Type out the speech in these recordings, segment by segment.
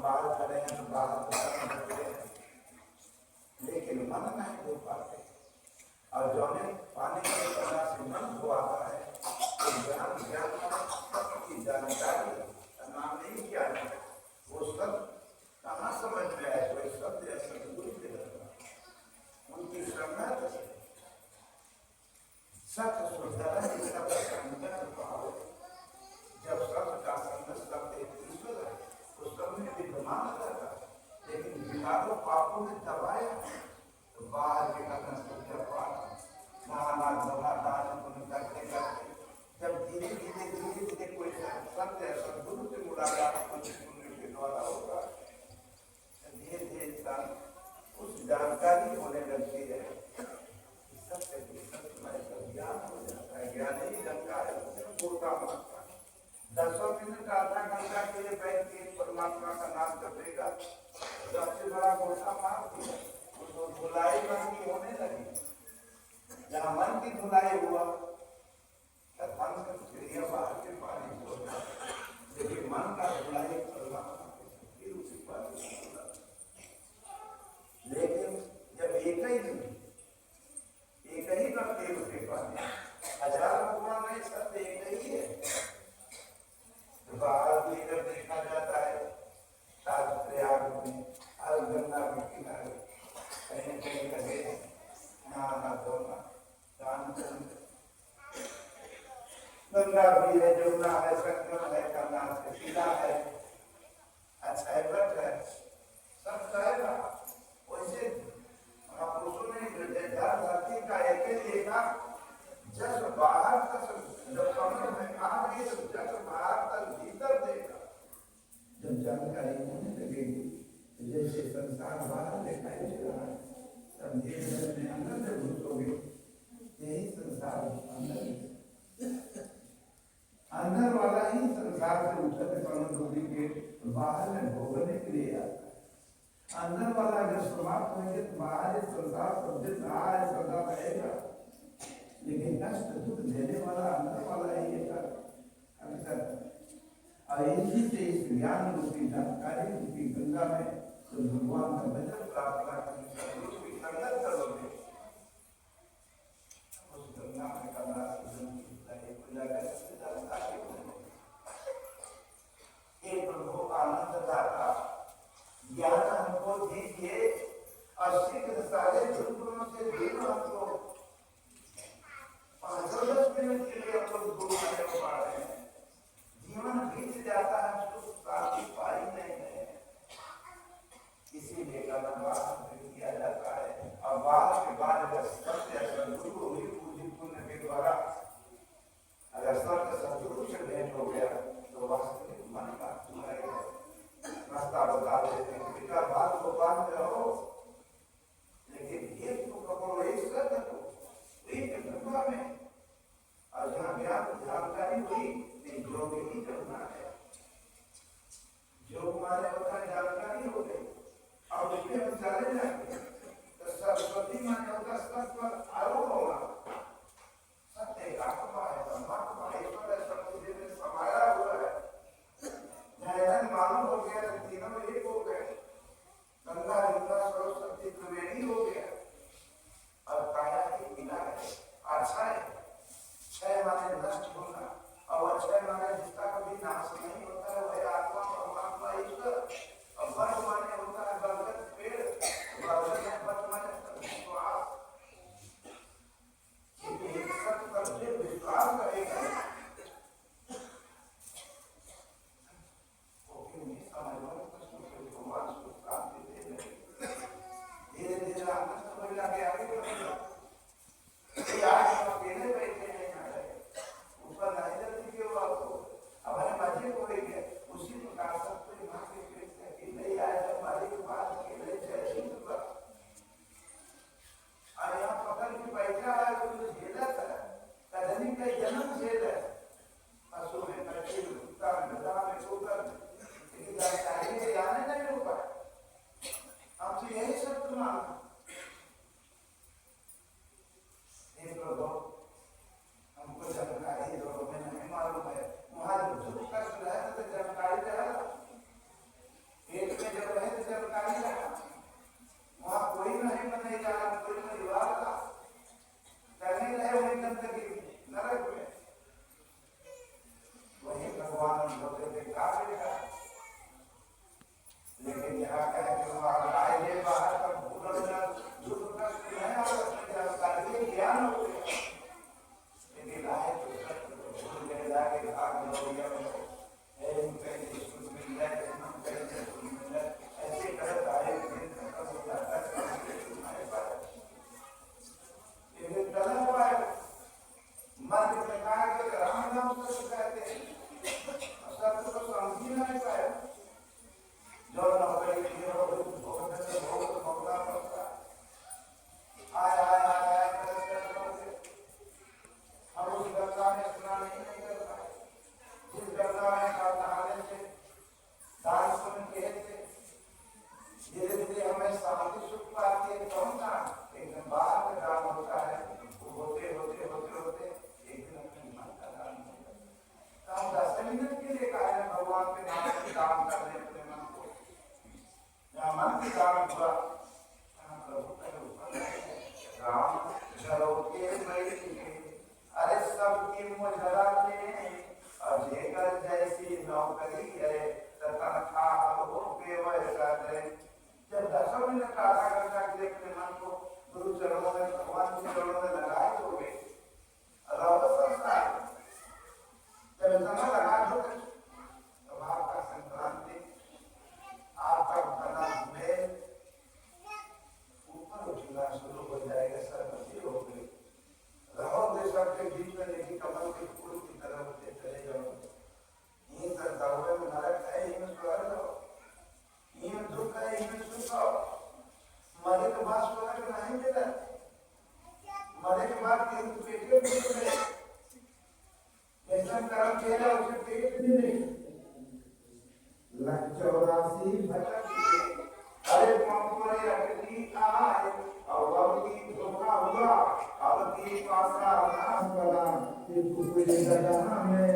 बाहर खड़े हैं तो बाहर खड़े हैं, लेकिन मन नहीं हो पाते। और जो हमें पाने की कला से मन हो आता है तो ज्ञान सबकी जानकारी का नाम नहीं किया जाए, वो सब कहाँ समझ में आए। कोई शब्द या सदगुरु के उनकी संगत सत्य सुधरा भाव। जब सत्य का संगत शब्द ईश्वर है उस सब में विद्यमान रहता, लेकिन विकारों पापों ने दबाया तो बाहर के कारण करते करते जब धीरे धीरे कोई सत्य सदगुरु से मुलाकात के द्वारा होगा, धीरे धीरे इंसान उस जानकारी होने लगती है। सत्य ज्ञान हो जाता है। ज्ञान ही लंका है, पूर्णता मात्रा 10 मिनट आधा घंटा के लिए बैठ के परमात्मा का नाम जपेगा, सबसे बड़ा घोषणा मार दिया। उसको धुलाई मन की होने लगी। जहाँ मन की धुलाई हुआ चिड़िया बाहर के पानी छोड़ता, लेकिन मन का धुलाई फिर उसी पानी। लेकिन जब एक ही करते उसके पानी, हजार भगवान नहीं, सब एक ही है। तो बाहर लेकर देखा जाता है प्रयाग में हर गंगा के किनारे कहीं कहीं लगे नहाना धोना दान करना। गंगा भी है, जमुना है, संगम है, करनाल है, शिला है, अच्छा है, सब चाहेगा। वैसे महापुरुषों ने धरती का एक ही देखा, जब बाहर तक जब कमर में आ गई तो जब बाहर तक भीतर देखा, जब जानकारी होने लगेगी जैसे संसार बाहर दिखाई दे रहा है, तब धीरे धीरे अंदर से घुसोगे, यही संसार अंदर वाला ही संसार से उठते समझोगी के बाहर में भोगने के लिए आता है। अंदर वाला जब समाप्त होंगे तो बाहर संसार सब दिन रहा है, सदा रहेगा, लेकिन कष्ट दुख देने वाला अंदर वाला ही है। और इसी से इस ज्ञान रूपी जानकारी रूपी गंगा में तो भगवान का भजन प्राप्त करके संगत करोगे, उस गंगा में कमरा प्रभु आनंद दाता ज्ञान हमको दीजिए और शीघ्र सारे दुर्गुणों से दूर हमको 5-10 मिनट के लिए हम लोग दूर नहीं हो पा रहे हैं। जीवन बीत जाता है, सुख शांति पाई नहीं है, इसीलिए कदम बाहर किया जाता है। और बाहर के बाद अगर सत्य सदगुरु हुई पूजी पुण्य के द्वारा अगर सत्य सदगुरु से भेंट हो गया तो वास्तविक मन का रास्ता बता देते हैं। बेटा बात को बात रहो, लेकिन एक तो पकड़ो, एक सत्य को एक गंगा में। और जहाँ ज्ञान जानकारी हुई योग ही करना है, योग माने होता जानकारी हो गई और उसमें हम चले जाए करें। जब 10 मिनट का आधा घंटा के लिए अपने मन को गुरु चरणों में, भगवान के चरणों में लगाए दोगे, रहो संसार। जब समय लगा दोगे तो आपका संक्रांति, आपका बना में ऊपर उठना शुरू हो जाएगा, सर्वसी हो गई। रहोगे सबके बीच में, लेकिन कमल के फूल की तरह उठते चले जाओ। ये संसारों में नरक है, इनमें स्वर्ग हो, इनमें दुख है, इनमें सुख हो। मरे के बाद स्वर्ग नहीं मिला, मरे के बाद तीर्थ पेटे मिले। ऐसा कर्म किया उसे पेट मिले। लग 84 भटक गए, अरे पंपोरे अटकी आए, अब की धोखा हुआ, अब की पासा नाश बना, ये कुछ जगह में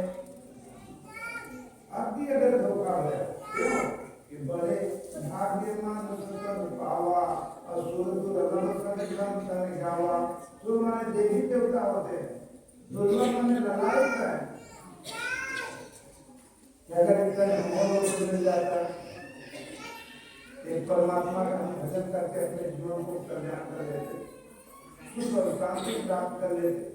अभी अगर धोखा है, क्यों कि बड़े भाग्यवान संत पावा, असुर दुर्लभ संत संत गावा। सुर माने देवी देवता होते हैं, दुर्लभ माने ललायत है। अगर इतना मोह मिल जाता है, एक परमात्मा का हम भजन करके अपने जीवन को कल्याण कर लेते, सुख और शांति प्राप्त कर लेते।